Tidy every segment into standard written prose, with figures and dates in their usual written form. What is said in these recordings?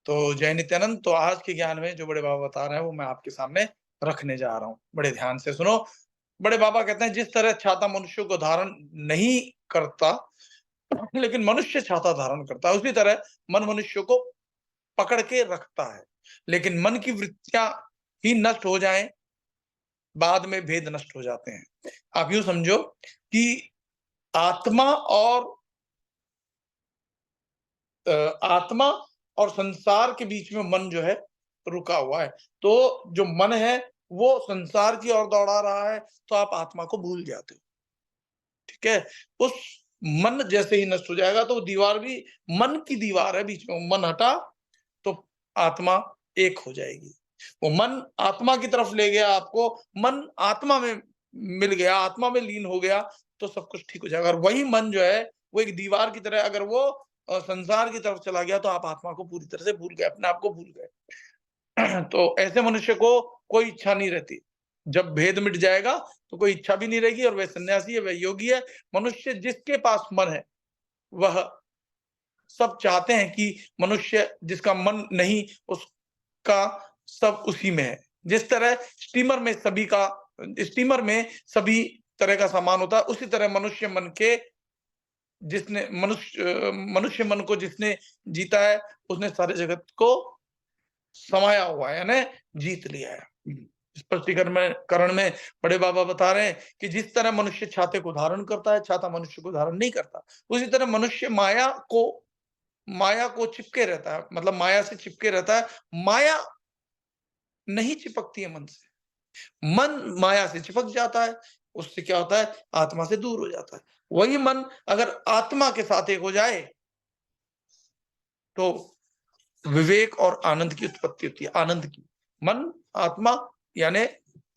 तो जय नित्यानंद, तो आज के ज्ञान में जो बड़े बाबा बता रहे हैं वो मैं आपके सामने रखने जा रहा हूँ। बड़े ध्यान से सुनो। बड़े बाबा कहते हैं जिस तरह छाता मनुष्य को धारण नहीं करता, लेकिन मनुष्य छाता धारण करता है, उसी तरह मन मनुष्य को पकड़ के रखता है। लेकिन मन की वृत्तियां ही नष्ट हो जाएं, बाद में भेद नष्ट हो जाते हैं। आप यूं समझो कि आत्मा और आत्मा और संसार के बीच में मन जो है रुका हुआ है। तो जो मन है वो संसार की ओर दौड़ा रहा है, तो आप आत्मा को भूल जाते हो। ठीक है? उस मन जैसे ही नष्ट हो जाएगा तो दीवार भी मन की दीवार है बीच में, मन हटा तो आत्मा एक हो जाएगी। वो मन आत्मा की तरफ ले गया आपको, मन आत्मा में मिल गया, आत्मा में लीन हो गया, तो सब कुछ ठीक हो जाएगा। और वही मन जो है वो एक दीवार की तरह, अगर वो संसार की तरफ चला गया तो आप आत्मा को पूरी तरह से भूल गए, अपने आप को भूल गए। तो ऐसे मनुष्य को कोई इच्छा नहीं रहती। जब भेद मिट जाएगा तो कोई इच्छा भी नहीं रहेगी, और वह सन्यासी है, वह योगी है। मनुष्य जिसके पास मन है वह, सब चाहते हैं कि मनुष्य जिसका मन नहीं उसका सब उसी में है। जिस तरह स्टीमर में सभी तरह का सामान होता है, उसी तरह मनुष्य मन को जिसने जीता है उसने सारे जगत को समाया हुआ है, यानी जीत लिया है। स्पष्टीकरण में बड़े बाबा बता रहे हैं कि जिस तरह मनुष्य छाते को धारण करता है, छाता मनुष्य को धारण नहीं करता। उसी तरह मनुष्य माया को चिपके रहता है, मतलब माया से चिपके रहता है। माया नहीं चिपकती है मन से। मन माया से चिपक जाता है, उससे क्या होता है, आत्मा से दूर हो जाता है। वही मन अगर आत्मा के साथ एक हो जाए तो विवेक और आनंद की उत्पत्ति होती है। आनंद की, मन आत्मा यानी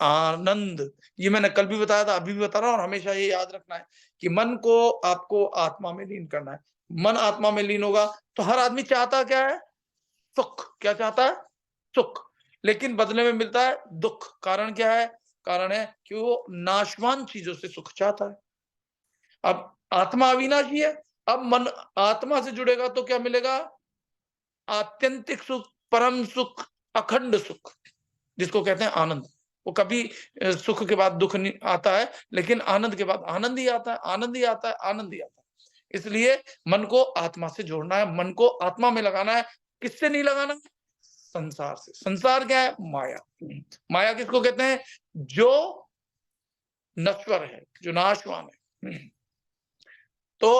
आनंद। ये मैंने कल भी बताया था, अभी भी बता रहा हूं, और हमेशा ये याद रखना है कि मन को आपको आत्मा में लीन करना है। मन आत्मा में लीन होगा तो हर आदमी चाहता क्या है, सुख। क्या चाहता है, सुख। लेकिन बदले में मिलता है दुख। कारण क्या है, कारण है कि वो नाशवान चीजों से सुख चाहता है। अब आत्मा अविनाशी है, अब मन आत्मा से जुड़ेगा तो क्या मिलेगा, आत्यंतिक सुख, परम सुख, अखंड सुख, जिसको कहते हैं आनंद। वो कभी सुख के बाद दुख नहीं आता है, लेकिन आनंद के बाद आनंद ही आता है, आनंद ही आता है, आनंद ही आता है। इसलिए मन को आत्मा से जोड़ना है, मन को आत्मा में लगाना है। किससे नहीं लगाना है, संसार से। संसार क्या है, माया। माया किसको कहते हैं, जो नश्वर है, जो नाशवान है। तो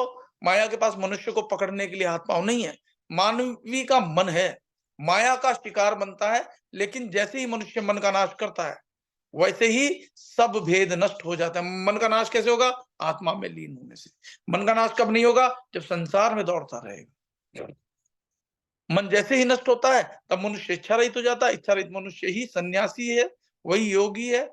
माया के पास मनुष्य को पकड़ने के लिए हाथ पांव नहीं है। मानवी का मन है, माया का शिकार बनता है। लेकिन जैसे ही मनुष्य मन का नाश करता है, वैसे ही सब भेद नष्ट हो जाता है। मन का नाश कैसे होगा, आत्मा में लीन होने से। मन का नाश कब नहीं होगा, जब संसार में दौड़ता रहेगा। मन जैसे ही नष्ट होता है तब मनुष्य इच्छा रहित हो जाता है। इच्छा रहित मनुष्य ही सन्यासी है, वही योगी है।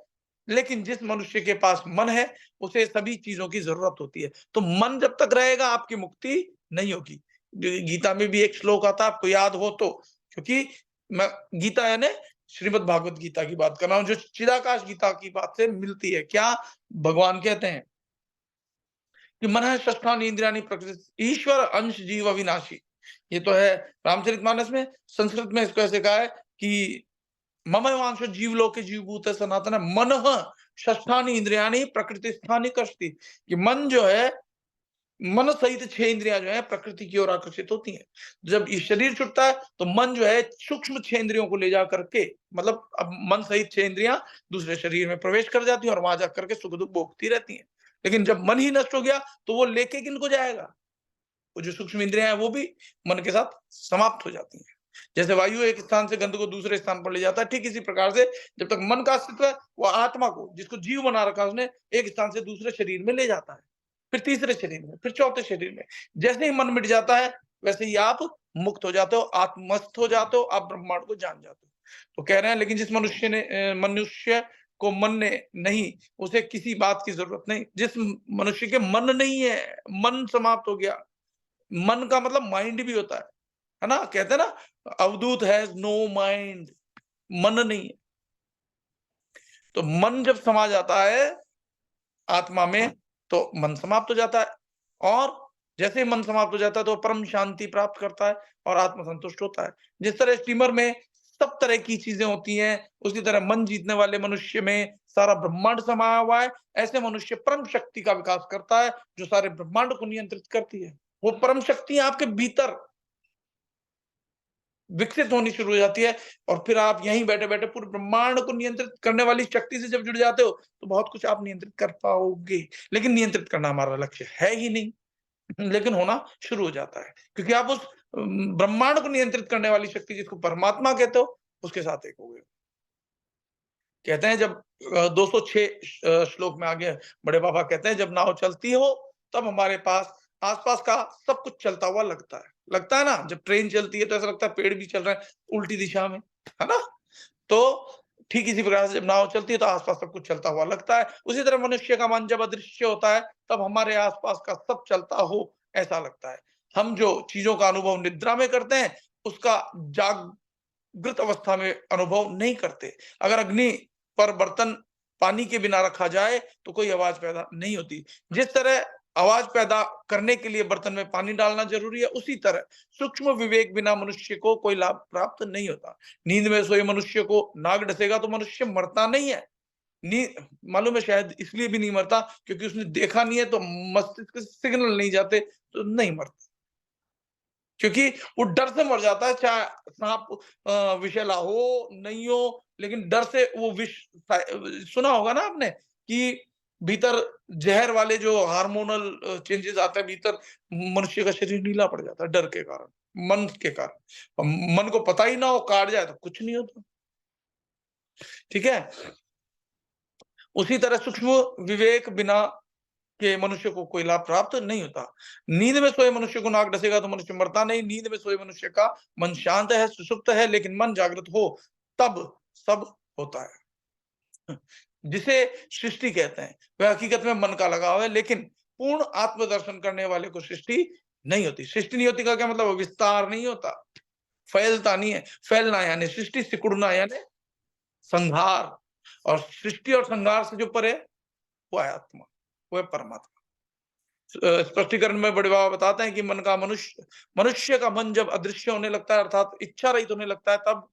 लेकिन जिस मनुष्य के पास मन है उसे सभी चीजों की जरूरत होती है। तो मन जब तक रहेगा आपकी मुक्ति नहीं होगी। गीता में भी एक श्लोक आता है, आपको याद हो तो, क्योंकि मैं गीता यानी श्रीमद् भागवत गीता की बात कर रहा हूं, जो चिदाकाश गीता की बात से मिलती है। क्या भगवान कहते हैं कि मन है षष्ठानि इंद्रियाणि प्रकृति ईश्वर अंश जीव अविनाशी। ये तो है रामचरितमानस में। संस्कृत में इसको ऐसे कहा है कि मम वांश जीव लोके जीवभूत सनातन मन षष्ठानि इंद्रियाणि प्रकृति स्थानि कष्टि। कि मन जो है, मन सहित छह इंद्रियां जो है प्रकृति की ओर आकर्षित होती हैं। जब ये शरीर छूटता है तो मन जो है सूक्ष्म छह इंद्रियों को ले जा करके, मतलब अब मन सहित छह इंद्रियां दूसरे शरीर में प्रवेश कर जाती हैं और वहां जाकर के सुख दुख भोगती रहती हैं। लेकिन जब मन ही नष्ट हो गया तो वो लेके किनको जाएगा, वो जो सूक्ष्म इंद्रियां हैं वो भी मन के साथ समाप्त हो जाती हैं। जैसे वायु एक स्थान से गंध को दूसरे स्थान पर ले जाता है, ठीक इसी प्रकार से जब तक मन का अस्तित्व है, वो आत्मा को, जिसको जीव बना रखा है उसने, एक स्थान से दूसरे शरीर में ले जाता है, फिर तीसरे शरीर में, फिर चौथे शरीर में। जैसे ही मन मिट जाता है वैसे ही आप मुक्त हो जाते हो, आत्मस्थ हो जाते हो, आप ब्रह्मांड को जान जाते हो। तो कह रहे हैं लेकिन जिस मनुष्य को मन ने नहीं, उसे किसी बात की जरूरत नहीं। जिस मनुष्य के मन नहीं है, मन समाप्त हो गया। मन का मतलब माइंड भी होता है ना? कहते हैं ना, अवधूत हैज नो माइंड, मन नहीं है। तो मन जब समा जाता है आत्मा में तो मन समाप्त हो जाता है। और जैसे ही मन समाप्त हो जाता है तो परम शांति प्राप्त करता है और आत्म संतुष्ट होता है। जिस तरह स्टीमर में सब तरह की चीजें होती हैं, उसी तरह मन जीतने वाले मनुष्य में सारा ब्रह्मांड समाया हुआ है। ऐसे मनुष्य परम शक्ति का विकास करता है जो सारे ब्रह्मांड को नियंत्रित करती है। वो परम शक्ति आपके भीतर विकसित होनी शुरू हो जाती है और फिर आप यहीं बैठे-बैठे पूरे ब्रह्मांड को नियंत्रित करने वाली शक्ति से जब जुड़ जाते हो, तो बहुत कुछ आप नियंत्रित कर पाओगे। लेकिन नियंत्रित करना हमारा लक्ष्य है ही नहीं, लेकिन होना शुरू हो जाता है। क्योंकि आप उस ब्रह्मांड को नियंत्रित करने वाली शक्ति जिसको परमात्मा कहते हो, उसके साथ एक हो गए। कहते हैं जब 206 श्लोक में आगे बड़े बाबा कहते हैं, जब नाव चलती हो तब हमारे पास आस-पास का सब कुछ चलता हुआ लगता है। लगता है ना? जब ट्रेन चलती है तो ऐसा लगता है पेड़ भी चल रहे हैं उल्टी दिशा में, है ना? तो ठीक इसी प्रकार से जब नाव चलती है तो आस-पास सब कुछ चलता हुआ लगता है। उसी तरह मनुष्य का मन जब अदृश्य होता है तब हमारे आस-पास का सब चलता हो ऐसा लगता है। हम जो चीज़ों का अनुभव निद्रा में करते हैं, उसका जागृत अवस्था में अनुभव नहीं करते। अगर अग्नि पर बर्तन पानी के बिना रखा जाए तो कोई आवाज पैदा नहीं होती। जिस तरह आवाज पैदा करने के लिए बर्तन में पानी डालना जरूरी है, उसी तरह सूक्ष्म विवेक बिना मनुष्य को कोई लाभ प्राप्त नहीं होता। नींद में सोए मनुष्य को नाग डसेगा तो मनुष्य मरता नहीं है। नींद मालूम है शायद इसलिए भी नहीं मरता क्योंकि उसने देखा नहीं है, तो मस्तिष्क से सिग्नल नहीं जाते तो नहीं मरता। क्योंकि वो डर से मर जाता है, चाहे सांप विषैला हो नहीं हो, लेकिन डर से वो विष सुना होगा ना आपने कि भीतर जहर वाले जो हार्मोनल चेंजेस आते हैं भीतर, मनुष्य का शरीर नीला पड़ जाता है डर के कारण, मन के कारण। मन को पता ही ना हो काट जाए तो कुछ नहीं होता। ठीक है, उसी तरह सूक्ष्म विवेक बिना के मनुष्य को कोई लाभ प्राप्त नहीं होता। नींद में सोए मनुष्य को नाग डसेगा तो मनुष्य मरता नहीं। नींद में सोए मनुष्य का मन शांत है, सुषुप्त है, लेकिन मन जागृत हो तब सब होता है। जिसे सृष्टि कहते हैं वह हकीकत में मन का लगाव है, लेकिन पूर्ण आत्मदर्शन करने वाले को सृष्टि नहीं होती। सृष्टि नहीं होती का क्या मतलब? विस्तार नहीं होता, फैलता नहीं है। फैलना यानी सृष्टि, सिकुड़ना यानी संहार। और सृष्टि और संहार से जो परे वो है आत्मा, वो है परमात्मा। स्पष्टीकरण में बड़े बाबा बताते हैं कि मन का मनुष्य मनुष्य का मन जब अदृश्य होने लगता है अर्थात इच्छा रहित होने लगता है, तब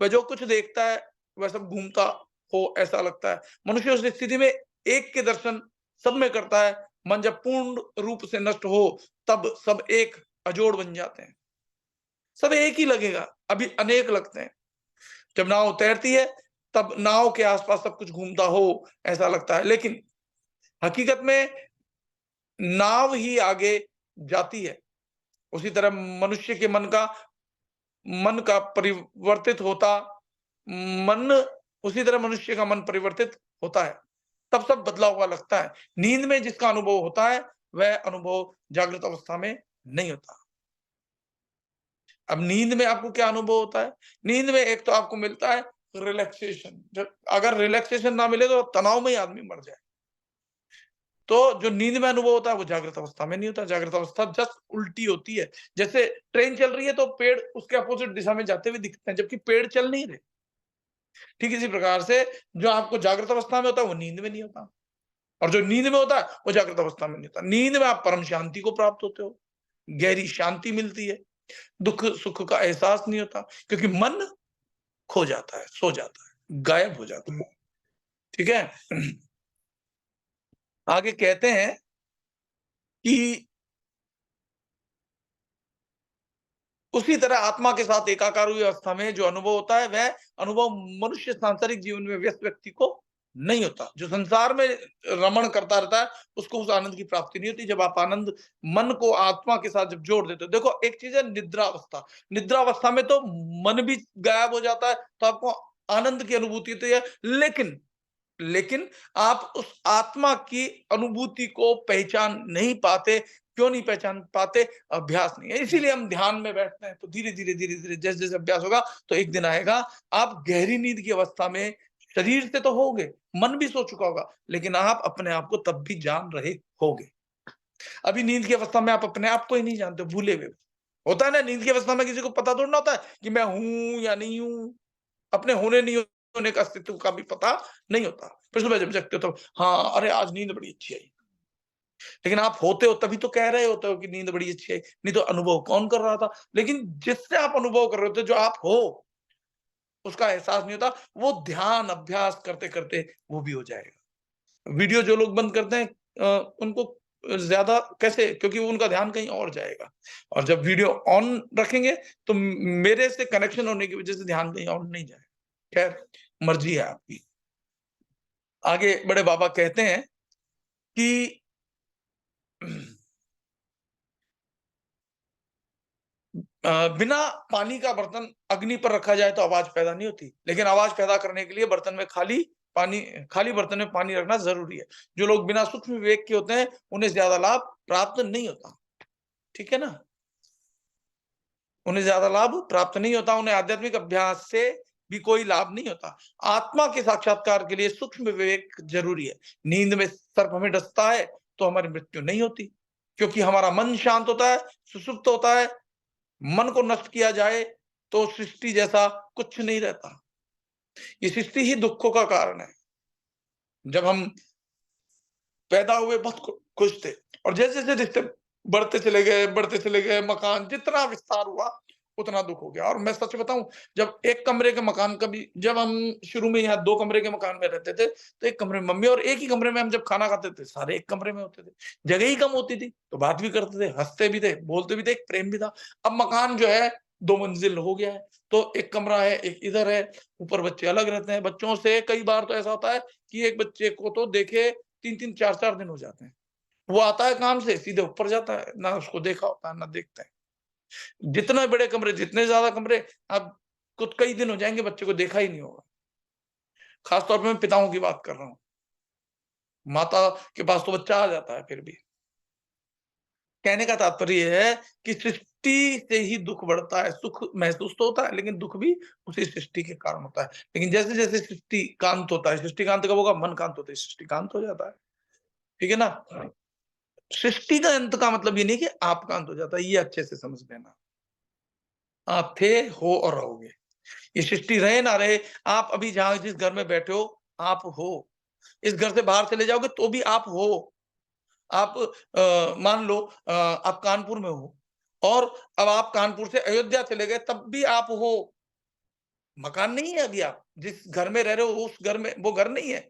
वह जो कुछ देखता है वह सब घूमता हो ऐसा लगता है। मनुष्य उस स्थिति में एक के दर्शन सब में करता है। मन जब पूर्ण रूप से नष्ट हो तब सब एक अजोड़ बन जाते हैं। सब एक ही लगेगा, अभी अनेक लगते हैं। जब नाव तैरती है तब नाव के आसपास सब कुछ घूमता हो ऐसा लगता है, लेकिन हकीकत में नाव ही आगे जाती है। उसी तरह मनुष्य के मन का परिवर्तित होता मन उसी तरह मनुष्य का मन परिवर्तित होता है, तब सब बदला हुआ लगता है। नींद में जिसका अनुभव होता है वह अनुभव जागृत अवस्था में नहीं होता। अब नींद में आपको क्या अनुभव होता है? नींद में एक तो आपको मिलता है रिलैक्सेशन। जब अगर रिलैक्सेशन ना मिले तो तनाव में ही आदमी मर जाए। तो जो नींद में अनुभव होता है वो जागृत अवस्था में नहीं होता। जागृत अवस्था जस्ट उल्टी होती है। जैसे ट्रेन चल रही है तो पेड़ उसके अपोजिट दिशा में जाते हुए दिखते हैं जबकि पेड़ चल नहीं रहे। ठीक इसी प्रकार से जो आपको जागृत अवस्था में होता है वो नींद में नहीं होता, और जो नींद में होता है वो जागृत अवस्था में नहीं होता। नींद में आप परम शांति को प्राप्त होते हो, गहरी शांति मिलती है, दुख सुख का एहसास नहीं होता क्योंकि मन खो जाता है, सो जाता है, गायब हो जाता है। ठीक है। आगे कहते हैं कि उसी तरह आत्मा के साथ एकाकार हुई अवस्था में जो अनुभव होता है वह अनुभव मनुष्य सांसारिक जीवन में व्यस्त व्यक्ति को नहीं होता। जो संसार में रमण करता रहता है उसको उस आनंद की प्राप्ति नहीं होती। जब आप आनंद मन को आत्मा के साथ जब जोड़ देते हो, देखो एक चीज है निद्रा अवस्था। निद्रा अवस्था में तो मन भी गायब हो जाता है तो आपको आनंद की अनुभूति होती है, लेकिन आप उस आत्मा की अनुभूति को पहचान नहीं पाते। क्यों नहीं पहचान पाते? अभ्यास नहीं है। इसीलिए हम ध्यान में बैठते हैं तो धीरे धीरे जैसे जैसे अभ्यास होगा तो एक दिन आएगा आप गहरी नींद की अवस्था में शरीर से तो होगे, मन भी सो चुका होगा, लेकिन आप अपने आप को तब भी जान रहे होगे। अभी नींद की अवस्था में आप अपने आप को ही नहीं जानते, भूले हुए होता है ना। नींद की अवस्था में किसी को पता थोड़ा ना होता है कि मैं हूं या नहीं हूं। अपने होने नहीं होने का अस्तित्व का भी पता नहीं होता। फिर सुबह जब जगते हो तो हाँ, अरे आज नींद बड़ी अच्छी आई। लेकिन आप होते हो तभी तो कह रहे होते हो कि नींद बड़ी अच्छी है, नहीं तो अनुभव कौन कर रहा था? लेकिन जिससे आप अनुभव कर रहे होते, जो आप हो, उसका एहसास नहीं होता, वो ध्यान अभ्यास करते-करते वो भी हो जाएगा। वीडियो जो लोग बंद करते हैं उनको ज़्यादा कैसे? क्योंकि वो उनका ध्यान कहीं और जाएगा और जब वीडियो ऑन रखेंगे तो मेरे से कनेक्शन होने की वज़ह से ध्यान कहीं और नहीं जाएगा। खैर, मर्ज़ी है आपकी। आगे बड़े बाबा कहते हैं कि बिना पानी का बर्तन अग्नि पर रखा जाए तो आवाज़ पैदा नहीं होती, लेकिन आवाज़ पैदा करने के लिए बर्तन में खाली बर्तन में पानी रखना ज़रूरी है। जो लोग बिना सूक्ष्म विवेक के होते हैं, उन्हें ज़्यादा लाभ प्राप्त नहीं होता। ठीक है ना? उन्हें ज़्यादा लाभ प्राप्त नहीं होता, उन्हें आध्यात्मिक अभ्यास से भी कोई लाभ नहीं होता। आत्मा के साक्षात्कार के लिए सूक्ष्म विवेक ज़रूरी है। नींद में सर्प हमें डसता है, तो हमारी मृत्यु नहीं होती, क्योंकि हमारा मन शांत होता है, सुषुप्त होता है। मन को नष्ट किया जाए, तो सृष्टि जैसा कुछ नहीं रहता। ये सृष्टि ही दुखों का कारण है। जब हम पैदा हुए बहुत खुश थे और जैसे-जैसे रिश्ते बढ़ते चले गए, मकान जितना विस्तार हुआ, उतना दुःख हो गया और मैं सच बताऊँ जब एक कमरे के मकान का भी जब हम शुरू में यहाँ 2 कमरे के मकान में रहते थे, तो एक कमरे में मम्मी और एक ही कमरे में हम जब खाना खाते थे, सारे एक कमरे में होते थे। जगह ही कम होती थी, तो बात भी करते थे, हँसते भी थे, बोलते भी थे, एक प्रेम भी था। अब मकान जो है 2 मंजिल हो गया है, तो एक कमरा है, एक इधर है, ऊपर बच्चे अलग रहते हैं। बच्चों से कई बार तो ऐसा होता है कि एक बच्चे को तो देखे 3-3 4-4 दिन हो जाते हैं। वो आता है काम से सीधे ऊपर जाता है, ना उसको देखा होता है, ना देखते हैं। जितने बड़े कमरे, जितने ज़्यादा कमरे, अब कुछ कई दिन हो जाएँगे बच्चे को देखा ही नहीं होगा। खास तौर पे मैं पिताओं की बात कर रहा हूँ। माता के पास तो बच्चा आ जाता है फिर भी। कहने का तात्पर्य ये है कि सृष्टि से ही दुःख बढ़ता है, सुख महसूस तो होता है लेकिन दुःख भी उसी सृष्टि के कारण होता है। लेकिन जैसे-जैसे सृष्टि कांत होता है, सृष्टि कांत कब होगा? मन कांत होते ही सृष्टि कांत हो जाता है। ठीक है ना? सृष्टि का अंत का मतलब ये नहीं कि आप का अंत हो जाता है, ये अच्छे से समझ लेना। आप थे, हो और रहोगे। ये सृष्टि रहे ना रहे, आप अभी जहाँ जिस घर में बैठे हो, आप हो। इस घर से बाहर चले जाओगे तो भी आप हो। आप मान लो आप कानपुर में हो और अब आप कानपुर से अयोध्या चले गए तब भी आप हो। मकान नहीं है अभी आप, जिस घर में रह रहे हो उस घर में वो घर नहीं है।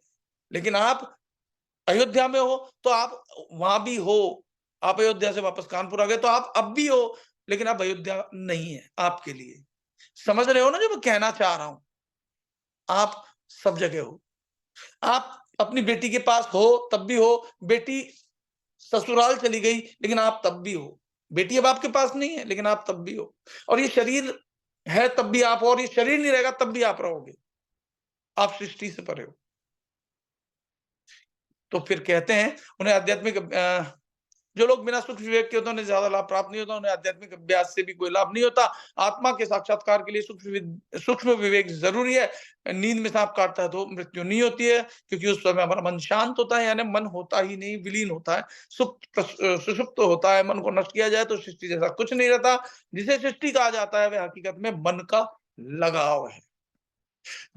लेकिन आप अयोध्या में हो तो आप वहाँ भी हो। आप अयोध्या से वापस कानपुर आ गए तो आप अब भी हो, लेकिन अब अयोध्या नहीं है आपके लिए। समझ रहे हो ना जो मैं कहना चाह रहा हूँ? आप सब जगह हो। आप अपनी बेटी के पास हो तब भी हो, बेटी ससुराल चली गई लेकिन आप तब भी हो। बेटी अब आपके पास नहीं है लेकिन आप तब भी हो। और ये शरीर है तब भी आप हो और ये शरीर नहीं रहेगा तब भी आप रहोगे। आप सृष्टि से परे हो। तो फिर कहते हैं उन्हें आध्यात्मिक जो लोग बिना सूक्ष्म विवेक के होते हैं उन्हें ज्यादा लाभ प्राप्त नहीं होता, उन्हें आध्यात्मिक अभ्यास से भी कोई लाभ नहीं होता। आत्मा के साक्षात्कार के लिए सूक्ष्म विवेक जरूरी है। नींद में सांप काटता है तो मृत्यु नहीं होती है, क्योंकि उस समय हमारा मन शांत होता है, यानी मन होता ही नहीं, विलीन होता है, सुषुप्त होता है। मन को नष्ट किया जाए तो सृष्टि जैसा कुछ नहीं रहता। जिसे सृष्टि कहा जाता है वह हकीकत में मन का लगाव है।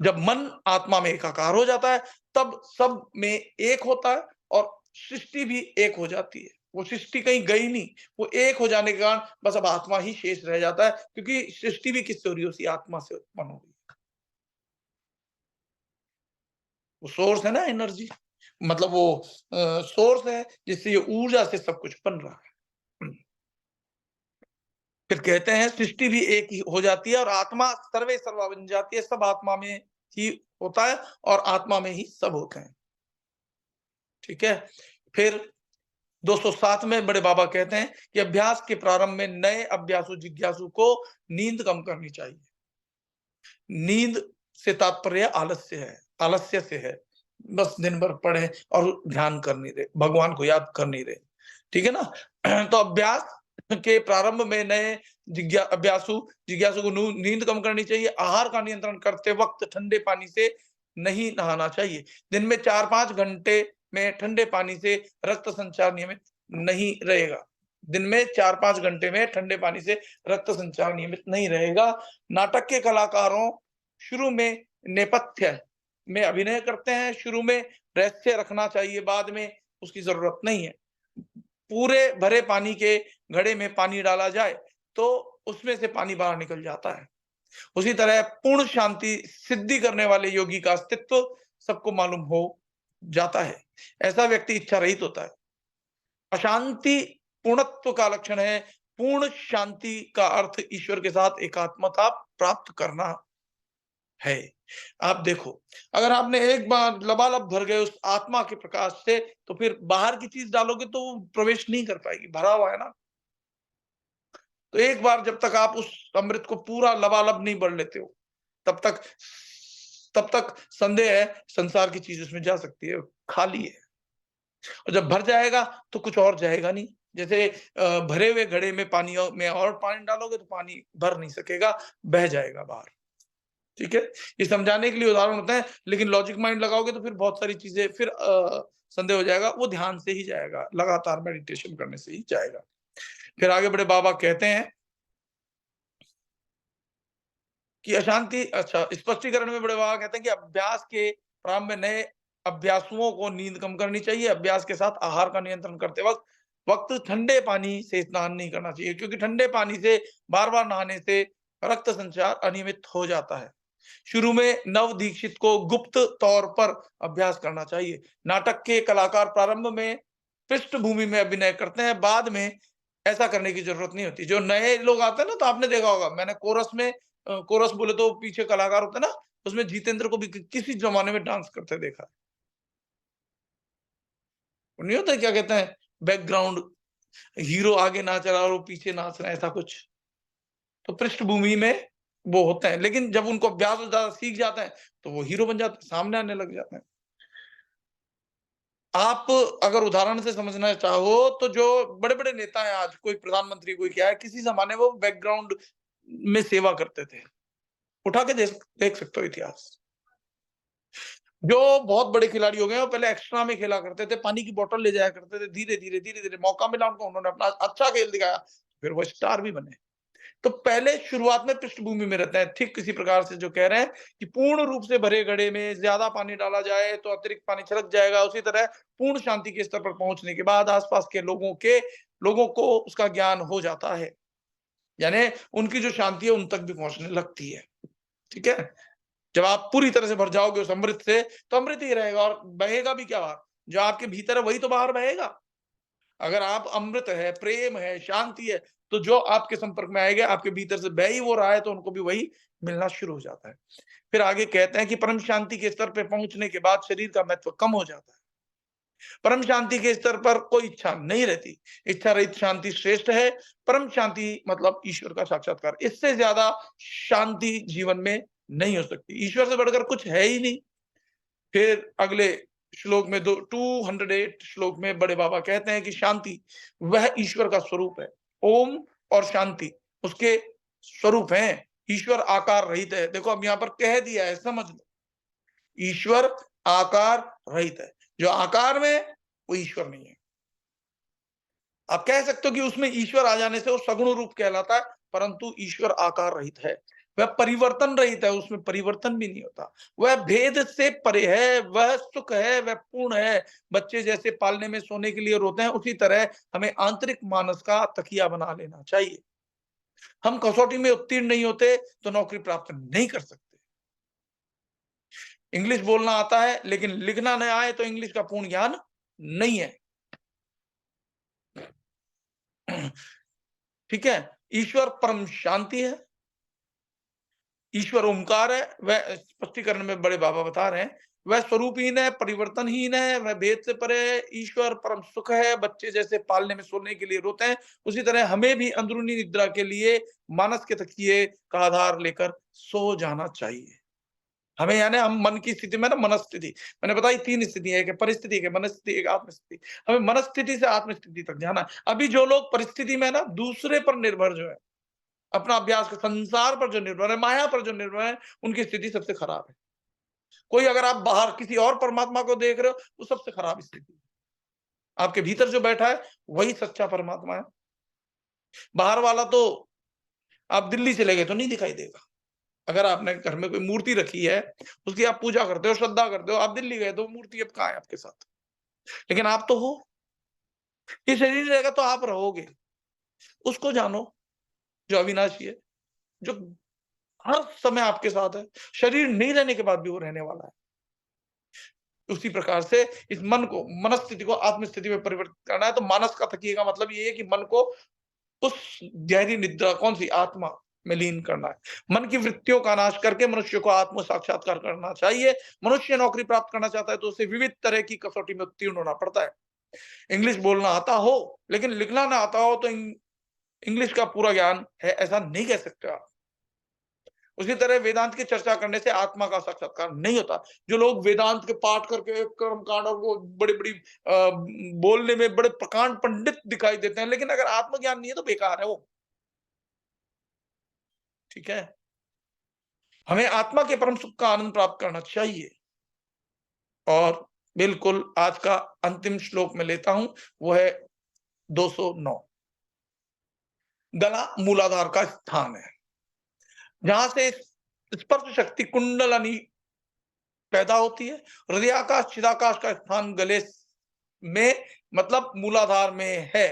जब मन आत्मा में एकाकार हो जाता है, तब सब में एक होता है और सृष्टि भी एक हो जाती है। वो सृष्टि कहीं गई नहीं, वो एक हो जाने के कारण बस अब आत्मा ही शेष रह जाता है, क्योंकि सृष्टि भी किससे हो रही है? उसी आत्मा से उत्पन्न हो रही है। वो सोर्स है ना एनर्जी, मतलब वो सोर्स है जिससे ये ऊर्जा से सब कुछ बन रहा है। फिर कहते हैं सृष्टि भी एक ही हो जाती है और आत्मा सर्वे सर्वा बन जाती है। सब आत्मा में ही होता है और आत्मा में ही सब होते हैं। ठीक है? फिर 207 में बड़े बाबा कहते हैं कि अभ्यास के प्रारंभ में नए अभ्यासु जिज्ञासु को नींद कम करनी चाहिए। नींद से तात्पर्य आलस्य से है। बस दिन भर पढ़े और ध्यान कर नहीं रहे, भगवान को याद कर नहीं रहे। ठीक है ना? तो अभ्यास के प्रारंभ में नए जिज्ञासु को नींद कम करनी चाहिए। आहार का नियंत्रण करते वक्त ठंडे पानी से नहीं नहाना चाहिए। दिन में 4-5 घंटे में ठंडे पानी से रक्त संचार नियमित नहीं रहेगा। दिन में 4-5 घंटे में ठंडे पानी से रक्त संचार नियमित नहीं रहेगा। नाटक के कलाकारों शुरू में नेपथ्य में अभिनय करते हैं, शुरू में रहस्य रखना चाहिए, बाद में उसकी जरूरत नहीं है। पूरे भरे पानी के घड़े में पानी डाला जाए तो उसमें से पानी बाहर निकल जाता है। उसी तरह पूर्ण शांति सिद्धि करने वाले योगी का अस्तित्व सबको मालूम हो जाता है। ऐसा व्यक्ति इच्छा रहित होता है। अशांति पूर्णत्व का लक्षण है। पूर्ण शांति का अर्थ ईश्वर के साथ एकात्मता प्राप्त करना है। आप देखो, अगर आपने एक बार लबालब भर गए उस आत्मा के प्रकाश से, तो फिर बाहर की चीज डालोगे तो वो प्रवेश नहीं कर पाएगी, भरा हुआ है ना। तो एक बार जब तक आप उस अमृत को पूरा लबालब नहीं भर लेते हो, तब तक तब तक संदेह है संसार की चीज उसमें जा सकती है, खाली है। और जब भर जाएगा तो कुछ और जाएगा नहीं। जैसे भरे हुए घड़े में पानी में और पानी डालोगे तो पानी भर नहीं सकेगा, बह जाएगा बाहर। ठीक है, ये समझाने के लिए उदाहरण होता है, लेकिन लॉजिक माइंड लगाओगे तो फिर बहुत सारी चीजें फिर संदेह हो जाएगा। वो ध्यान से ही जाएगा, लगातार मेडिटेशन करने से ही जाएगा। फिर आगे बड़े बाबा कहते हैं कि अशांति, अच्छा, स्पष्टीकरण में बड़े बाबा कहते हैं कि अभ्यास के प्रारंभ में नए अभ्यासुओं को नींद कम करनी चाहिए। अभ्यास के साथ आहार का नियंत्रण करते वक्त वक्त ठंडे पानी से स्नान नहीं करना चाहिए, क्योंकि ठंडे पानी से बार बार नहाने से रक्त संचार अनियमित हो जाता है। शुरू में नव दीक्षित को गुप्त तौर पर अभ्यास करना चाहिए। नाटक के कलाकार प्रारंभ में पृष्ठभूमि में अभिनय करते हैं, बाद में ऐसा करने की जरूरत नहीं होती। जो नए लोग आते हैं ना, तो आपने देखा होगा, मैंने कोरस में कोरस बोले तो पीछे कलाकार होते हैं ना, उसमें जितेंद्र को भी किसी जमाने में डांस करते देखा है। नहीं होता, क्या कहते हैं, बैकग्राउंड हीरो आगे नाच रहा है और वो पीछे नाच रहे हैं, ऐसा कुछ। तो पृष्ठभूमि में वो होते हैं, लेकिन जब उनको अभ्यास ज्यादा सीख जाते हैं तो वो हीरो बन जाते हैं, सामने आने लग जाते हैं। आप अगर उदाहरण से समझना चाहो तो जो बड़े बड़े नेता हैं आज, कोई प्रधानमंत्री, कोई क्या है, किसी जमाने वो बैकग्राउंड में सेवा करते थे। उठा के देख देख सकते हो इतिहास। जो बहुत बड़े खिलाड़ी हो गए वो पहले एक्स्ट्रा में खेला करते थे, पानी की बोतल ले जाया करते थे, धीरे धीरे धीरे धीरे मौका मिला उनको, उन्होंने अपना अच्छा खेल दिखाया, फिर वो स्टार भी बने। तो पहले शुरुआत में पृष्ठभूमि में रहता है। ठीक किसी प्रकार से जो कह रहे हैं कि पूर्ण रूप से भरे घड़े में ज्यादा पानी डाला जाए तो अतिरिक्त पानी छलक जाएगा, उसी तरह पूर्ण शांति के स्तर पर पहुंचने के बाद आसपास के लोगों को उसका ज्ञान हो जाता है, यानी उनकी जो शांति है उन तक भी पहुंचने लगती है। ठीक है, जब आप पूरी तरह से भर जाओगे उस अमृत से, तो अमृत ही रहेगा और बहेगा भी क्या बाहर। जो आपके भीतर है वही तो बाहर बहेगा। अगर आप अमृत है, प्रेम है, शांति है, तो जो आपके संपर्क में आएगा, आपके भीतर से बह ही वो रहा है, तो उनको भी वही मिलना शुरू हो जाता है। फिर आगे कहते हैं कि परम शांति के स्तर पे पहुंचने के बाद शरीर का महत्व कम हो जाता है। परम शांति के स्तर पर कोई इच्छा नहीं रहती। इच्छा रहित शांति श्रेष्ठ है। परम शांति मतलब ईश्वर का साक्षात्कार, इससे ज्यादा शांति जीवन में नहीं हो सकती। ईश्वर से बढ़कर कुछ है ही नहीं। फिर अगले श्लोक में 208 श्लोक में बड़े बाबा कहते हैं कि शांति वह ईश्वर का स्वरूप है। ओम और शांति उसके स्वरूप हैं। ईश्वर आकार रहित है। देखो, अब यहाँ पर कह दिया है, समझ लो, ईश्वर आकार रहित है। जो आकार में है वो ईश्वर नहीं है। आप कह सकते हो कि उसमें ईश्वर आ जाने से वो सगुण रूप कहलाता है, परंतु ईश्वर आकार रहित है। वह परिवर्तन रहित है, उसमें परिवर्तन भी नहीं होता। वह भेद से परे है, वह सुख है, वह पूर्ण है। बच्चे जैसे पालने में सोने के लिए रोते हैं, उसी तरह हमें आंतरिक मानस का तकिया बना लेना चाहिए। हम कसौटी में उत्तीर्ण नहीं होते तो नौकरी प्राप्त नहीं कर सकते। इंग्लिश बोलना आता है लेकिन लिखना न आए तो इंग्लिश का पूर्ण ज्ञान नहीं है। ठीक है, ईश्वर परम शांति है, ईश्वर ओंकार है। वह स्पष्टीकरण में बड़े बाबा बता रहे हैं, वह स्वरूपहीन है, परिवर्तनहीन है, वह भेद से परे है। ईश्वर परम सुख है। बच्चे जैसे पालने में सोने के लिए रोते हैं, उसी तरह हमें भी अंदरूनी निद्रा के लिए मानस के तकिए का आधार लेकर सो जाना चाहिए। हमें, यानी हम मन की स्थिति में ना, मनस्थिति मैंने बताई 3 स्थिति है, एक परिस्थिति, एक मनस्थिति, एक आत्मस्थिति। हमें मनस्थिति से आत्मस्थिति तक जाना है। अभी जो लोग परिस्थिति में ना, दूसरे पर निर्भर जो है, अपना अभ्यास के संसार पर जो निर्भर है, माया पर जो निर्भर है, उनकी स्थिति सबसे खराब है। कोई अगर आप बाहर किसी और परमात्मा को देख रहे हो, वो सबसे खराब स्थिति है। आपके भीतर जो बैठा है वही सच्चा परमात्मा है। बाहर वाला तो आप दिल्ली चले गए तो नहीं दिखाई देगा। अगर आपने घर में कोई मूर्ति रखी है, उसकी आप पूजा करते हो, श्रद्धा करते हो, आप दिल्ली गए तो मूर्ति अब कहाँ है आपके साथ, लेकिन आप तो हो। ये शरीर नहीं रहेगा तो आप रहोगे। उसको जानो जो अविनाशी है, जो हर समय आपके साथ है। शरीर नहीं रहने के बाद भी वो रहने वाला है। उसी प्रकार से इस मन को, मनस्थिति को आत्मस्थिति में परिवर्तित करना है। तो मानस का तकिए का मतलब ये है कि मन को उस गहरी निद्रा, कौन सी, आत्मा में लीन करना है। मन की वृत्तियों का नाश करके मनुष्य को आत्म साक्षात्कार करना चाहिए। मनुष्य नौकरी प्राप्त करना चाहता है तो उसे विविध तरह की कसौटी में उत्तीर्ण होना पड़ता है। इंग्लिश बोलना आता हो लेकिन लिखना ना आता हो तो इंग्लिश का पूरा ज्ञान है, ऐसा नहीं कह सकते आप। उसी तरह वेदांत की चर्चा करने से आत्मा का साक्षात्कार नहीं होता। जो लोग वेदांत के पाठ करके कर्मकांड और वो बड़ी बड़ी बोलने में बड़े प्रकांड पंडित दिखाई देते हैं, लेकिन अगर आत्मज्ञान नहीं है तो बेकार है वो। ठीक है, हमें आत्मा के परम सुख का आनंद प्राप्त करना चाहिए। और बिल्कुल आज का अंतिम श्लोक में लेता हूं, वो है 209। गला मूलाधार का स्थान है, जहां से स्पर्श शक्ति कुंडलनी पैदा होती है। हृदयाकाश चिदाकाश का स्थान गले में, मतलब मूलाधार में है।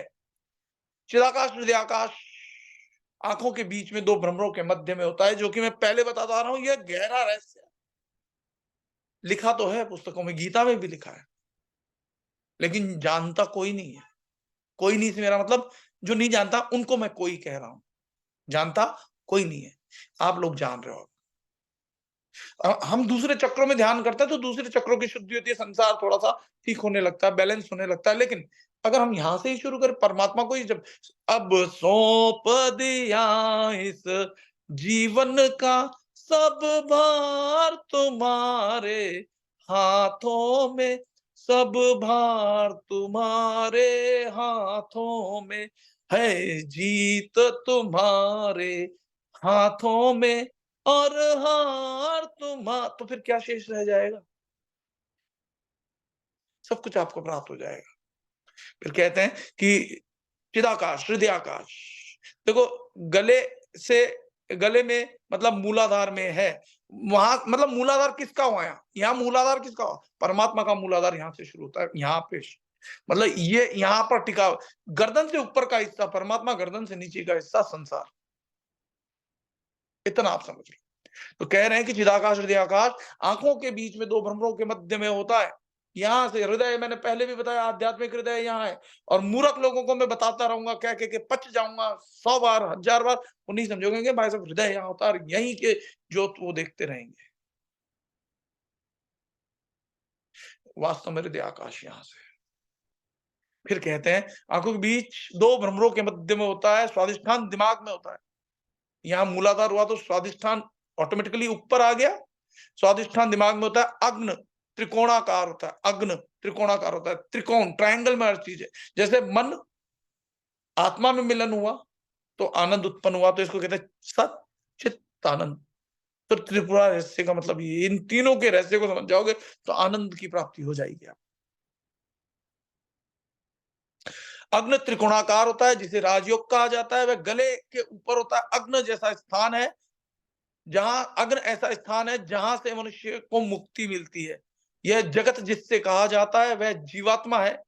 चिदाकाश हृदयाकाश आंखों के बीच में दो भ्रमरों के मध्य में होता है, जो कि मैं पहले बताता आ रहा हूं, यह गहरा रहस्य लिखा तो है पुस्तकों में, गीता में भी लिखा है, लेकिन जानता कोई नहीं है। कोई नहीं से मेरा मतलब जो नहीं जानता उनको मैं कोई कह रहा हूं, जानता कोई नहीं है। आप लोग जान रहे हो। हम दूसरे चक्रों में ध्यान करते हैं तो दूसरे चक्रों की शुद्धि होती है, संसार थोड़ा सा ठीक होने लगता है, बैलेंस होने लगता है। लेकिन अगर हम यहां से ही शुरू करें, परमात्मा को ही जब अब सौंप दिया इस जीवन का सब भार तुम्हारे हाथों में, सब भार तुम्हारे हाथों में है, जीत तुम्हारे हाथों में और हार तो फिर क्या शेष रह जाएगा? सब कुछ आपको प्राप्त हो जाएगा। फिर कहते हैं कि चिदाकाश हृदयाकाश, देखो गले से, गले में मतलब मूलाधार में है। वहां मतलब मूलाधार किसका हुआ? यहाँ मूलाधार किसका हुआ? परमात्मा का मूलाधार यहाँ से शुरू होता है, यहाँ पे मतलब ये यहाँ पर टिका। गर्दन से ऊपर का हिस्सा परमात्मा, गर्दन से नीचे का हिस्सा संसार। इतना आप समझ लो। तो कह रहे हैं कि चिदाकाश हृदयाकाश आंखों के बीच में दो भ्रमरों के मध्य में होता है। यहां से हृदय, मैंने पहले भी बताया, आध्यात्मिक हृदय यहाँ है। और मूर्ख लोगों को मैं बताता रहूंगा, कह के पच जाऊंगा 100 बार 1000 बार, वो नहीं समझोगे भाई साहब हृदय यहाँ होता है, यहीं के ज्योत वो देखते रहेंगे। वास्तव में हृदय आकाश यहाँ से। फिर कहते हैं आंखों के बीच दो भ्रमरों के मध्य में होता है, स्वादिष्ठान दिमाग में होता है। यहाँ मूलाधार हुआ तो स्वादिष्ठान ऑटोमेटिकली ऊपर आ गया। स्वादिष्ठान दिमाग में होता है। अग्न त्रिकोणाकार होता है, अग्न त्रिकोणाकार होता है, त्रिकोण ट्रायंगल में हर चीज है। जैसे मन आत्मा में मिलन हुआ तो आनंद उत्पन्न हुआ, तो इसको कहते हैं सत चित आनंद। तो त्रिपुरा रहस्य का मतलब ये, इन तीनों के रहस्य को समझ जाओगे तो आनंद की प्राप्ति हो जाएगी। आप अग्न त्रिकोणाकार होता है, जिसे राजयोग कहा जाता है। वह गले के ऊपर होता है। अग्न जैसा स्थान है, जहां अग्न ऐसा स्थान है जहां से मनुष्य को मुक्ति मिलती है। यह जगत जिससे कहा जाता है वह जीवात्मा है,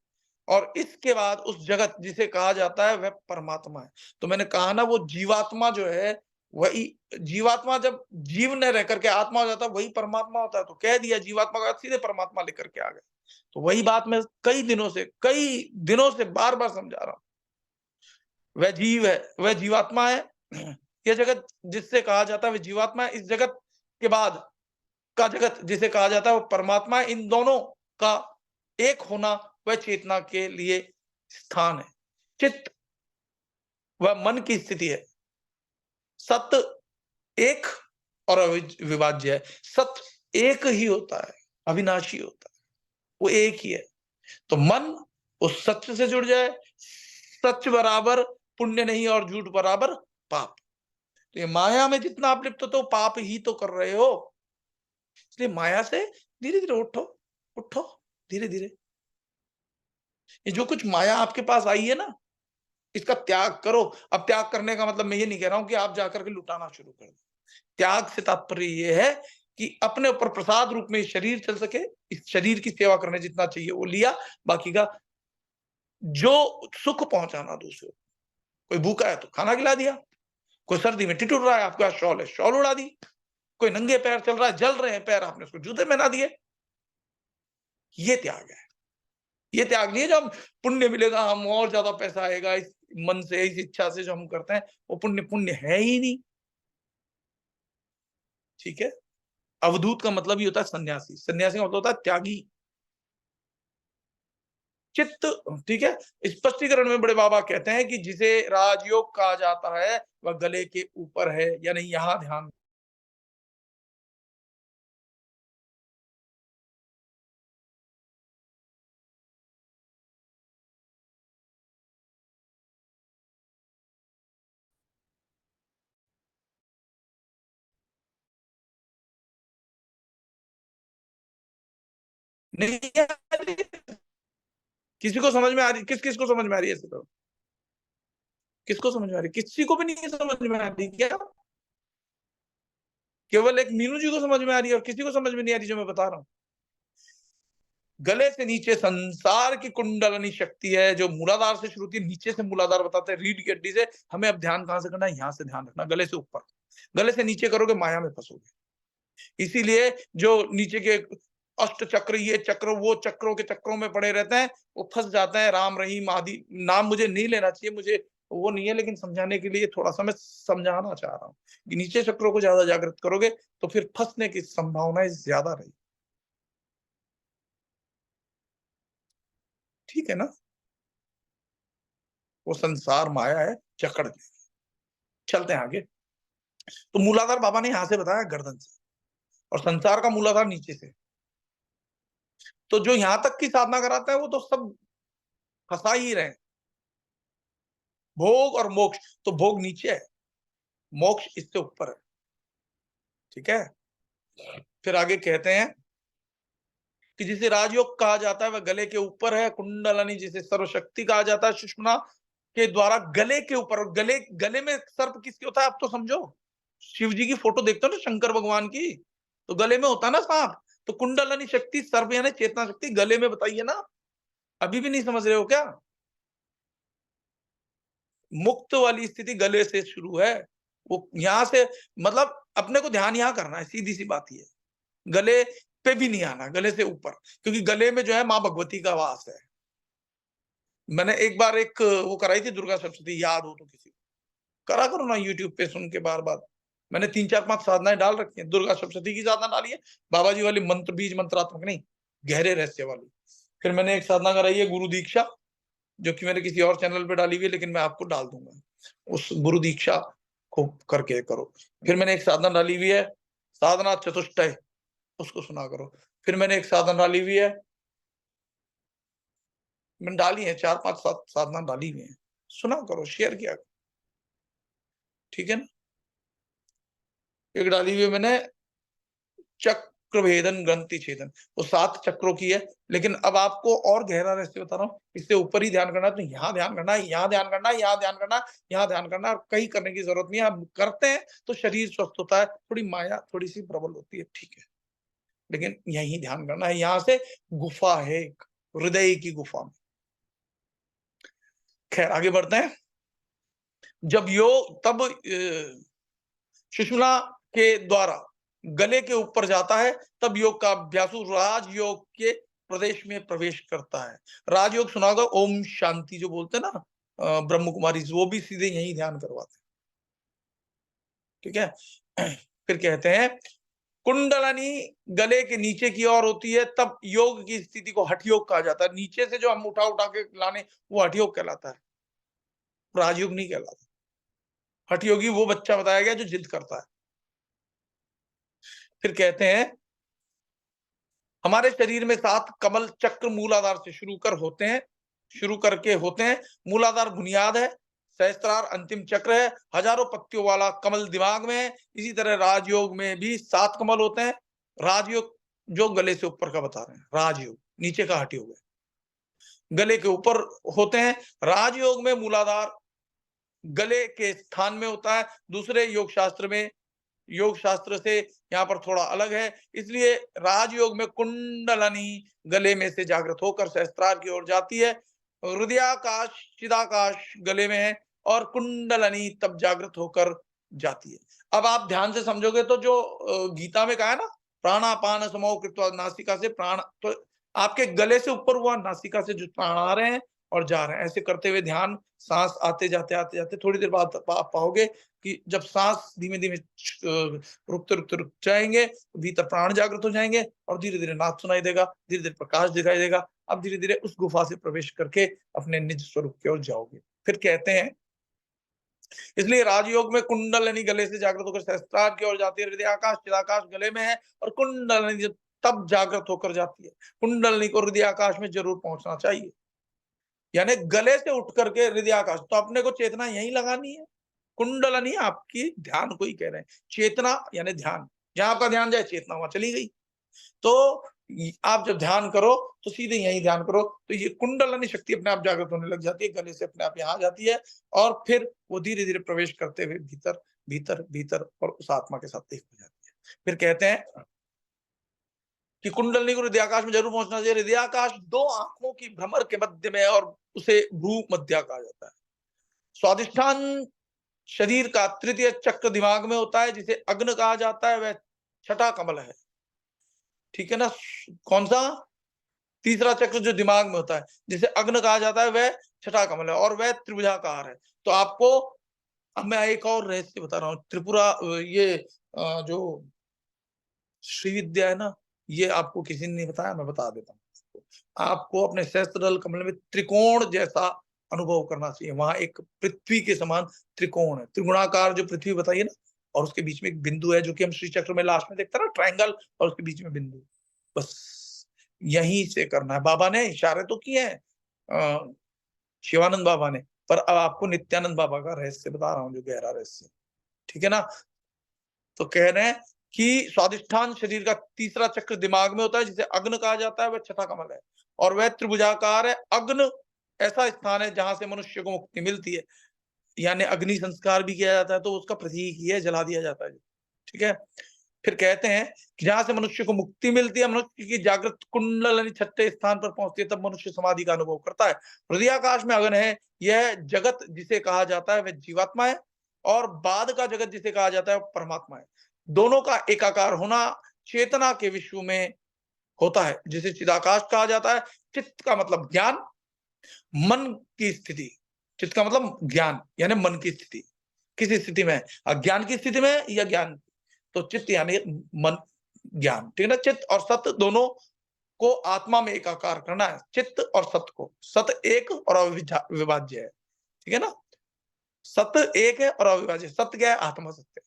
और इसके बाद उस जगत जिसे कहा जाता है वह परमात्मा है। तो मैंने कहा ना, वो जीवात्मा जो है, वही जीवात्मा जब जीव न रह करके आत्मा हो जाता है, वही परमात्मा होता है। तो कह दिया जीवात्मा का, सीधे परमात्मा लेकर के आ गए। तो वही बात मैं कई दिनों से बार बार समझा रहा हूं। वह जीव है, वह जीवात्मा है। यह जगत जिससे कहा जाता है वह जीवात्मा है। इस जगत के बाद का जगत जिसे कहा जाता है वो परमात्मा है। इन दोनों का एक होना वह चेतना के लिए स्थान है। चित्त वह मन की स्थिति है। सत्य एक और अविभाज्य है। सत्य एक ही होता है, अविनाशी होता है, वो एक ही है। तो मन उस सत्य से जुड़ जाए। सच बराबर पुण्य नहीं और झूठ बराबर पाप। तो ये माया में जितना आप लिप्त हो तो पाप ही तो कर रहे हो। इसलिए माया से धीरे धीरे उठो, उठो धीरे धीरे। ये जो कुछ माया आपके पास आई है ना, इसका त्याग करो। अब त्याग करने का मतलब मैं ये नहीं कह रहा हूं कि आप जाकर के लुटाना शुरू कर दो। त्याग से तात्पर्य ये है कि अपने ऊपर प्रसाद रूप में शरीर चल सके, इस शरीर की सेवा करने जितना चाहिए वो लिया, बाकी का जो सुख पहुंचाना दूसरे को। कोई भूखा है तो खाना खिला दिया, कोई सर्दी में ठिठुर रहा है, आपके पास शॉल है, शॉल उड़ा दी, कोई नंगे पैर चल रहा है, जल रहे हैं पैर, आपने उसको जूते पहना दिए। ये त्याग है। ये त्याग नहीं है जो हम पुण्य मिलेगा, हम और ज्यादा पैसा आएगा, इस मन से, इस इच्छा से जो हम करते हैं, वो पुण्य पुण्य है ही नहीं। ठीक है। अवधूत का मतलब ही होता है सन्यासी, सन्यासी का मतलब होता है त्यागी, चित्त। ठीक है। स्पष्टीकरण में बड़े बाबा कहते हैं कि जिसे राजयोग कहा जाता है वह गले के ऊपर है, यानी यहां ध्यान। नहीं आ रही? किसी को समझ में आ रही? किस किस को समझ में आ रही है? ऐसे तो किसको समझ में आ रही? किसी को भी नहीं समझ में आ रही क्या? केवल एक मीनू जी को समझ में आ रही है और किसी को समझ में नहीं आ रही जो मैं बता रहा हूं? गले से नीचे संसार की कुंडलनी शक्ति है, जो मूलाधार से शुरू होती है, नीचे से मूलाधार बताते हैं, रीढ़ की हड्डी से। हमें अब ध्यान कहां से करना है? यहां से ध्यान रखना, गले से ऊपर। गले से नीचे करोगे माया में फंसोगे। इसीलिए जो नीचे के अष्ट चक्र, ये चक्र, वो चक्रों के चक्रों में पड़े रहते हैं, वो फंस जाते हैं। राम रहीम आदि नाम मुझे नहीं लेना चाहिए, मुझे वो नहीं है, लेकिन समझाने के लिए थोड़ा सा मैं समझाना चाह रहा हूँ कि नीचे चक्रों को ज्यादा जागृत करोगे तो फिर फंसने की संभावनाएं ज्यादा रहेगी। ठीक है ना? वो संसार माया है, जकड़ ले। चलते हैं आगे। तो मूलाधार बाबा ने यहां से बताया गर्दन से, और संसार का मूलाधार नीचे से। तो जो यहां तक की साधना कराता है वो तो सब फंसा ही रहे। भोग और मोक्ष, तो भोग नीचे है, मोक्ष इससे ऊपर है। ठीक है। फिर आगे कहते हैं कि जिसे राजयोग कहा जाता है वह गले के ऊपर है, कुंडलनी जिसे सर्वशक्ति कहा जाता है सुषुम्ना के द्वारा गले के ऊपर। और गले गले में सर्प किसके होता है? आप तो समझो, शिव जी की फोटो देखते हो ना, शंकर भगवान की, तो गले में होता है ना सांप। तो कुंडलनी शक्ति, सर्प यानी चेतना शक्ति, गले में बताइए ना। अभी भी नहीं समझ रहे हो क्या? मुक्त वाली स्थिति गले से शुरू है। वो यहां से, मतलब अपने को ध्यान यहां करना है, सीधी सी बात ये। गले पे भी नहीं आना, गले से ऊपर, क्योंकि गले में जो है माँ भगवती का वास है। मैंने एक बार एक वो कराई थी दुर्गा सप्तशती, याद हो तो किसी को करा करो ना, यूट्यूब पे सुन के बार बार। मैंने 3 4 5 साधनाएं डाल रखी हैं। दुर्गा सप्तशती की साधना डाली है, बाबा जी वाली मंत्र बीज मंत्रात्मक नहीं, गहरे रहस्य वाली। फिर मैंने एक साधना कराई है गुरु दीक्षा, जो कि मैंने किसी और चैनल पे डाली हुई है, लेकिन मैं आपको डाल दूंगा। उस गुरु दीक्षा को करके करो। फिर मैंने एक साधना डाली हुई है साधना चतुष्टय, उसको सुना करो। फिर मैंने एक साधना डाली हुई है, मैंने डाली है 4 5 7 साधना डाली हुई है, सुना करो, शेयर किया करो। ठीक है ना? एक डाली हुई है मैंने चक्र भेदन ग्रंथि छेदन, वो 7 चक्रों की है। लेकिन अब आपको और गहरा रहस्य बता रहा हूँ, इससे ऊपर ही ध्यान करना है, तो यहाँ ध्यान करना है, यहाँ ध्यान करना है, यहाँ ध्यान करना है, यहाँ ध्यान करना है, और कहीं करने की जरूरत नहीं है। हम करते हैं तो शरीर स्वस्थ होता है, थोड़ी माया थोड़ी सी प्रबल होती है, ठीक है, लेकिन यही ध्यान करना है। यहाँ से गुफा है एक, हृदय की गुफा में। खैर आगे बढ़ते हैं। जब योग तब सुषुम्ना के द्वारा गले के ऊपर जाता है, तब योग का अभ्यासु राजयोग के प्रदेश में प्रवेश करता है। राजयोग सुना होगा, ओम शांति जो बोलते हैं ना, ब्रह्म कुमारी, वो भी सीधे यही ध्यान करवाते हैं। ठीक है। फिर कहते हैं कुंडलनी गले के नीचे की ओर होती है, तब योग की स्थिति को हठ योग कहा जाता है। नीचे से जो हम उठा उठा के लाने, वो हठ योग कहलाता है, राजयोग नहीं कहलाता। हठ योगी वो बच्चा बताया गया जो जिद करता है। फिर कहते हैं हमारे शरीर में 7 कमल चक्र मूलाधार से शुरू करके होते हैं। मूलाधार बुनियाद है, सहस्त्रार अंतिम चक्र है, हजारों पत्तियों वाला कमल दिमाग में है। इसी तरह राजयोग में भी 7 कमल होते हैं। राजयोग जो गले से ऊपर का बता रहे हैं, राजयोग नीचे का हठ योग है, गले के ऊपर होते हैं। राजयोग में मूलाधार गले के स्थान में होता है। दूसरे योग शास्त्र से यहाँ पर थोड़ा अलग है, इसलिए राजयोग में कुंडलनी गले में से जागृत होकर सहस्त्रार की ओर जाती है। हृदयाकाश, चिदाकाश गले में है और कुंडलनी तब जागृत होकर जाती है। अब आप ध्यान से समझोगे तो जो गीता में कहा है ना, प्राणापान समो कृत्वा नासिका से प्राण, तो आपके गले से ऊपर हुआ, नासिका से जो प्राण आ रहे हैं और जा रहे हैं, ऐसे करते हुए ध्यान, सांस आते जाते थोड़ी देर बाद आप पाओगे कि जब सांस धीमे धीमे रुकते रुक जाएंगे, भीतर प्राण जागृत हो जाएंगे और धीरे धीरे नाद सुनाई देगा, धीरे धीरे प्रकाश दिखाई देगा। अब धीरे धीरे उस गुफा से प्रवेश करके अपने निज स्वरूप की ओर जाओगे। फिर कहते हैं, इसलिए राजयोग में कुंडलनी गले से जागृत होकर सहस्त्रार की ओर जाती है, हृदय आकाश चिदाकाश गले में है और कुंडलनी तब जागृत होकर जाती है। कुंडलनी को हृदय आकाश में जरूर पहुंचना चाहिए, यानी गले से उठ करके हृदय आकाश, तो अपने को चेतना यहीं लगानी है। कुंडलनी आपकी ध्यान को ही कह रहे हैं, चेतना यानी ध्यान, जहां आपका ध्यान जाए चेतना वहां चली गई। तो आप जब ध्यान करो तो सीधे यही ध्यान करो, तो ये कुंडलनी शक्ति अपने आप जागृत होने लग जाती है, गले से अपने आप यहाँ आ जाती है और फिर वो धीरे धीरे प्रवेश करते हुए भीतर भीतर भीतर और उस आत्मा के साथ एक हो जाती है। फिर कहते हैं कि कुंडलनी को हृदयाकाश में जरूर पहुंचना चाहिए। हृदयाकाश दो आंखों की भ्रमर के मध्य में है और उसे भ्रू मध्य कहा जाता है। स्वादिष्ठान शरीर का तृतीय चक्र दिमाग में होता है, जिसे अग्न कहा जाता है, वह छठा कमल है। ठीक है ना? कौन सा? तीसरा चक्र जो दिमाग में होता है, जिसे अग्न कहा जाता है, वह छठा कमल है और वह त्रिभुजाकार है। तो आपको अब मैं एक और रहस्य बता रहा हूँ। त्रिपुरा ये जो श्री विद्या है ना, ये आपको किसी ने नहीं बताया, मैं बता देता हूँ। आपको अपने सहस्त्रदल कमल में त्रिकोण जैसा अनुभव करना चाहिए। वहां एक पृथ्वी के समान त्रिकोण है, त्रिगुणाकार जो पृथ्वी बताइए ना, और उसके बीच में एक बिंदु है, जो कि हम श्री चक्र में लास्ट में देखते हैं ना, ट्रायंगल, और उसके बीच में बिंदु। बस यहीं से करना है। बाबा ने इशारे तो किए हैं, शिवानंद बाबा ने, पर अब आपको नित्यानंद बाबा का रहस्य बता रहा हूँ, जो गहरा रहस्य। ठीक है ना? तो कह रहे हैं कि स्वादिष्ठान शरीर का तीसरा चक्र दिमाग में होता है, जिसे अग्न कहा जाता है, वह छठा कमल है और वह त्रिभुजाकार है। अग्न ऐसा स्थान है जहां से मनुष्य को मुक्ति मिलती है, यानी अग्नि संस्कार भी किया जाता है, तो उसका प्रतीक ही है, जला दिया जाता है। ठीक है? फिर कहते हैं कि जहां से मनुष्य को मुक्ति मिलती है, मनुष्य की जागृत कुंडलनी छठे स्थान पर पहुंचती है, तब मनुष्य समाधि का अनुभव करता है। हृदयाकाश में अग्नि है, यह जगत जिसे कहा जाता है वह जीवात्मा है और बाद का जगत जिसे कहा जाता है वह परमात्मा है। दोनों का एकाकार होना चेतना के विश्व में होता है, जिसे चिदाकाश कहा जाता है। चित्त का मतलब ज्ञान, मन की स्थिति। चित्त का मतलब ज्ञान यानी मन की स्थिति। किस स्थिति में? अज्ञान की स्थिति में या ज्ञान? तो चित्त यानी मन, ज्ञान। ठीक है ना? चित्त और सत्य दोनों को आत्मा में एकाकार करना है। चित्त और सत्य को, सत्य एक और अविभाज्य है। ठीक है ना? सत्य एक है और अविभाज्य। सत्य क्या है? आत्मा सत्य।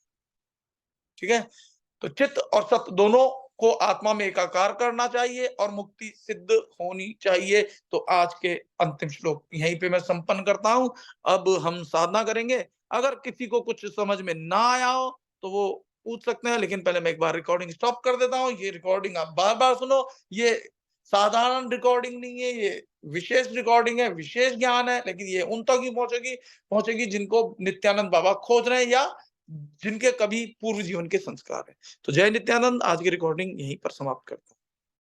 ठीक है? तो चित्त और सत्य दोनों को आत्मा में एकाकार करना चाहिए और मुक्ति सिद्ध होनी चाहिए। तो आज के अंतिम श्लोक यहीं पे मैं संपन्न करता हूं। अब हम साधना करेंगे। अगर किसी को कुछ समझ में ना आया हो तो वो पूछ सकते हैं, लेकिन पहले मैं एक बार रिकॉर्डिंग स्टॉप कर देता हूं। ये रिकॉर्डिंग आप बार बार सुनो। ये साधारण रिकॉर्डिंग नहीं है, ये विशेष रिकॉर्डिंग है, विशेष ज्ञान है, लेकिन ये उन तक ही पहुंचेगी पहुंचेगी जिनको नित्यानंद बाबा खोज रहे हैं या जिनके कभी पूर्व जीवन के संस्कार है। तो जय नित्यानंद। आज की रिकॉर्डिंग यहीं पर समाप्त करता हूं।